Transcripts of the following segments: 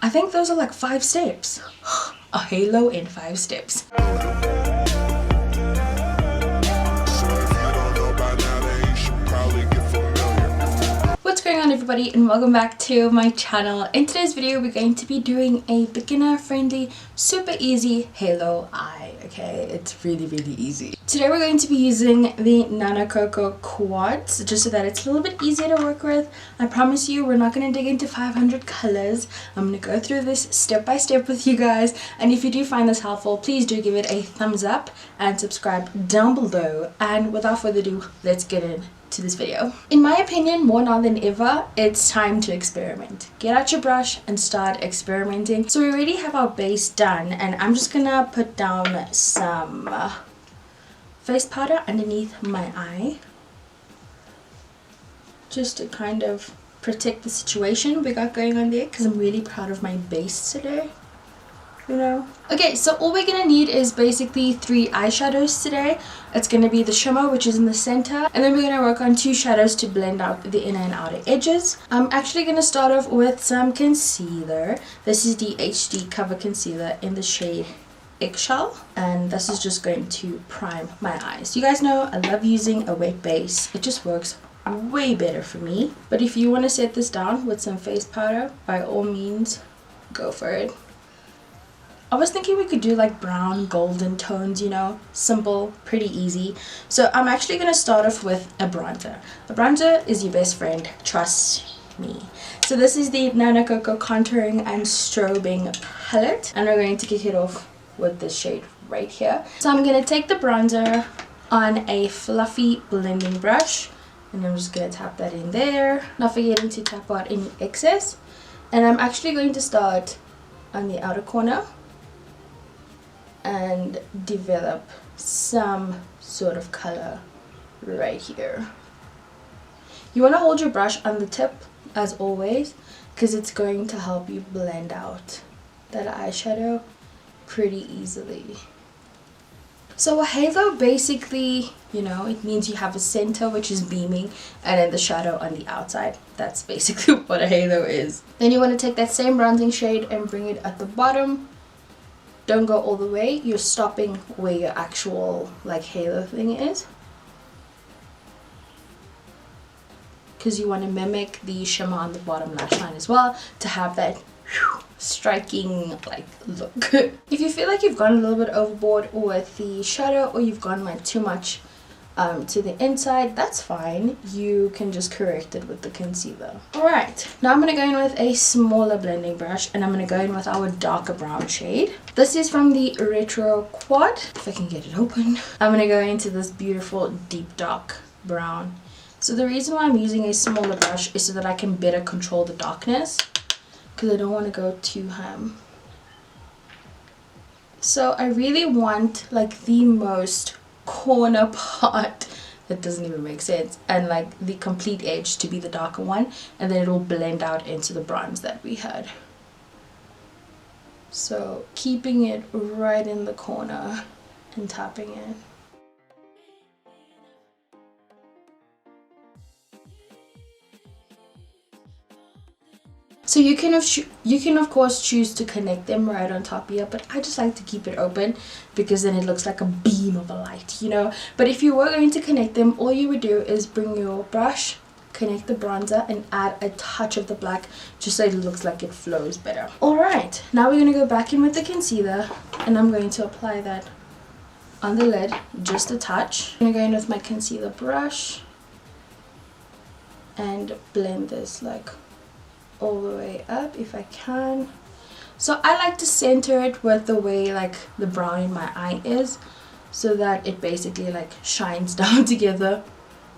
I think those are like 5 steps. A halo in 5 steps. What's going on, everybody, and welcome back to my channel. In today's video we're going to be doing a beginner friendly, super easy halo eye. Okay, it's really easy. Today we're going to be using the Nana Coco quads just so that it's a little bit easier to work with. I promise you we're not going to dig into 500 colors. I'm going to go through this step by step with you guys, and if you do find this helpful, please do give it a thumbs up and subscribe down below. And without further ado, let's get into this video. In my opinion, more now than ever, it's time to experiment. Get out your brush and start experimenting. So we already have our base done, and I'm just gonna put down some face powder underneath my eye just to kind of protect the situation we got going on there, because I'm really proud of my base today, you know. Okay, so all we're gonna need is basically 3 eyeshadows today. It's gonna be the shimmer, which is in the center, and then we're gonna work on 2 shadows to blend out the inner and outer edges. I'm actually gonna start off with some concealer. This is the HD Cover Concealer in the shade Eggshell, and this is just going to prime my eyes. You guys know I love using a wet base. It just works way better for me. But if you want to set this down with some face powder, by all means, go for it. I was thinking we could do like brown golden tones, you know, simple, pretty easy. So I'm actually going to start off with a bronzer. A bronzer is your best friend, trust me. So this is the Nana Coco Contouring and Strobing palette, and we're going to kick it off with this shade right here. So I'm going to take the bronzer on a fluffy blending brush, and I'm just going to tap that in there, not forgetting to tap out any excess. And I'm actually going to start on the outer corner and develop some sort of color right here. You want to hold your brush on the tip as always, because it's going to help you blend out that eyeshadow pretty easily. So a halo, basically, you know, it means you have a center which is beaming and then the shadow on the outside. That's basically what a halo is. Then you want to take that same bronzing shade and bring it at the bottom. Don't go all the way, you're stopping where your actual like halo thing is, because you want to mimic the shimmer on the bottom lash line as well to have that striking like look. If you feel like you've gone a little bit overboard with the shadow, or you've gone like too much to the inside, that's fine. You can just correct it with the concealer. Alright, now I'm going to go in with a smaller blending brush, and I'm going to go in with our darker brown shade. This is from the Retro Quad, if I can get it open. I'm going to go into this beautiful deep dark brown. So the reason why I'm using a smaller brush is so that I can better control the darkness, because I don't want to go too ham. So I really want like the most corner part, that doesn't even make sense, and like the complete edge to be the darker one, and then it will blend out into the bronze that we had. So keeping it right in the corner and tapping it. So you can of course choose to connect them right on top here, but I just like to keep it open because then it looks like a beam of a light, you know. But if you were going to connect them, all you would do is bring your brush, connect the bronzer, and add a touch of the black just so it looks like it flows better. Alright, now we're going to go back in with the concealer, and I'm going to apply that on the lid, just a touch. I'm going to go in with my concealer brush and blend this like all the way up if I can. So I like to center it with the way like the brown in my eye is, so that it basically like shines down together.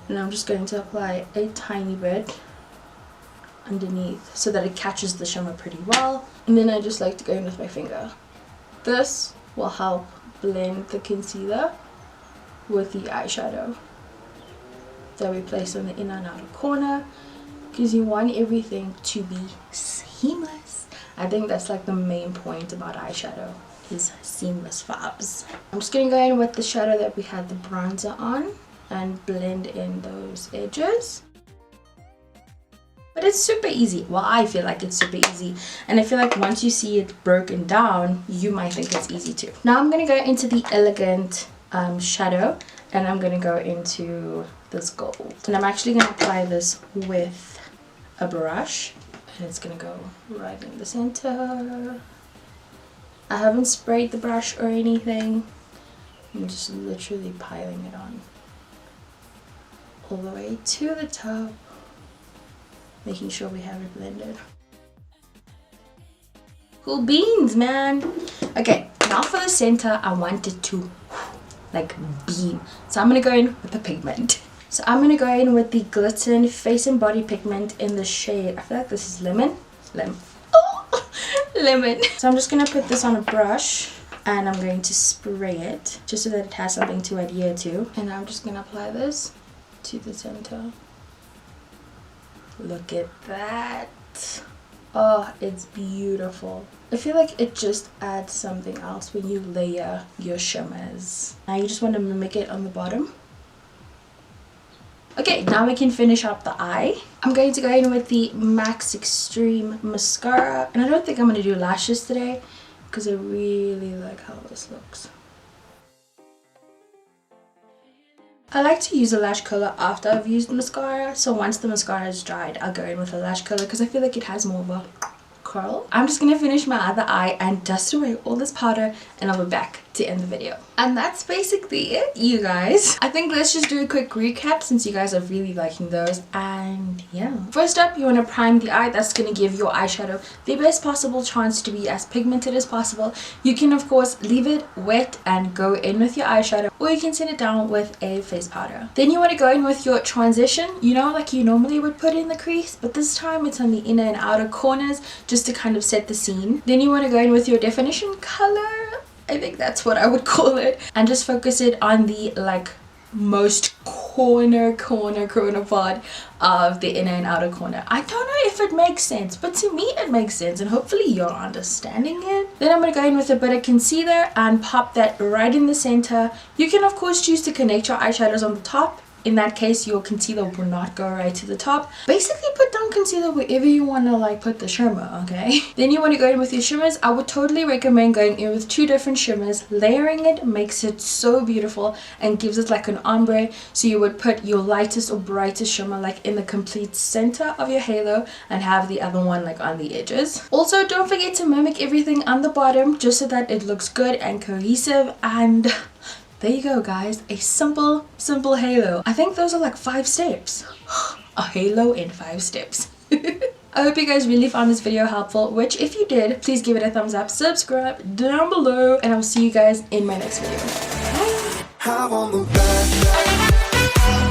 And I'm just going to apply a tiny bit underneath so that it catches the shimmer pretty well. And then I just like to go in with my finger. This will help blend the concealer with the eyeshadow that we place on the inner and outer corner, because you want everything to be seamless. I think that's like the main point about eyeshadow, is seamless vibes. I'm just gonna go in with the shadow that we had the bronzer on and blend in those edges. But it's super easy. Well, I feel like it's super easy. And I feel like once you see it broken down, you might think it's easy too. Now I'm going to go into the Elegant shadow. And I'm going to go into this gold. And I'm actually going to apply this with a brush. And it's going to go right in the center. I haven't sprayed the brush or anything. I'm just literally piling it on. All the way to the top. Making sure we have it blended. Cool beans, man. Okay, now for the center, I want it to like beam. So I'm gonna go in with the pigment. So I'm gonna go in with the Glitzn Face and Body Pigment in the shade. I feel like this is lemon. Oh, lemon. So I'm just gonna put this on a brush and I'm going to spray it just so that it has something to adhere to. And I'm just gonna apply this to the center. Look at that. Oh, it's beautiful. I feel like it just adds something else when you layer your shimmers. Now you just want to mimic it on the bottom. Okay, now we can finish up the eye. I'm going to go in with the Max Extreme mascara. And I don't think I'm going to do lashes today because I really like how this looks. I like to use a lash curler after I've used mascara. So once the mascara is dried, I'll go in with a lash curler because I feel like it has more of a curl. I'm just going to finish my other eye and dust away all this powder and I'll be back to end the video. And that's basically it, you guys. I think let's just do a quick recap since you guys are really liking those. And yeah. First up, you want to prime the eye. That's going to give your eyeshadow the best possible chance to be as pigmented as possible. You can of course leave it wet and go in with your eyeshadow, or you can set it down with a face powder. Then you want to go in with your transition, you know, like you normally would put in the crease, but this time it's on the inner and outer corners just to kind of set the scene. Then you want to go in with your definition color. I think that's what I would call it, and just focus it on the like most corner part of the inner and outer corner. I don't know if it makes sense, but to me it makes sense, and hopefully you're understanding it. Then I'm going to go in with a bit of concealer and pop that right in the center. You can of course choose to connect your eyeshadows on the top. In that case, your concealer will not go right to the top. Basically, put down concealer wherever you want to like put the shimmer, okay? Then you want to go in with your shimmers. I would totally recommend going in with 2 different shimmers. Layering it makes it so beautiful and gives it like an ombre. So you would put your lightest or brightest shimmer like in the complete center of your halo and have the other one like on the edges. Also, don't forget to mimic everything on the bottom just so that it looks good and cohesive. And there you go, guys, a simple halo. I think those are like 5 steps. A halo in 5 steps. I hope you guys really found this video helpful, which if you did, please give it a thumbs up, subscribe down below, and I'll see you guys in my next video. Bye!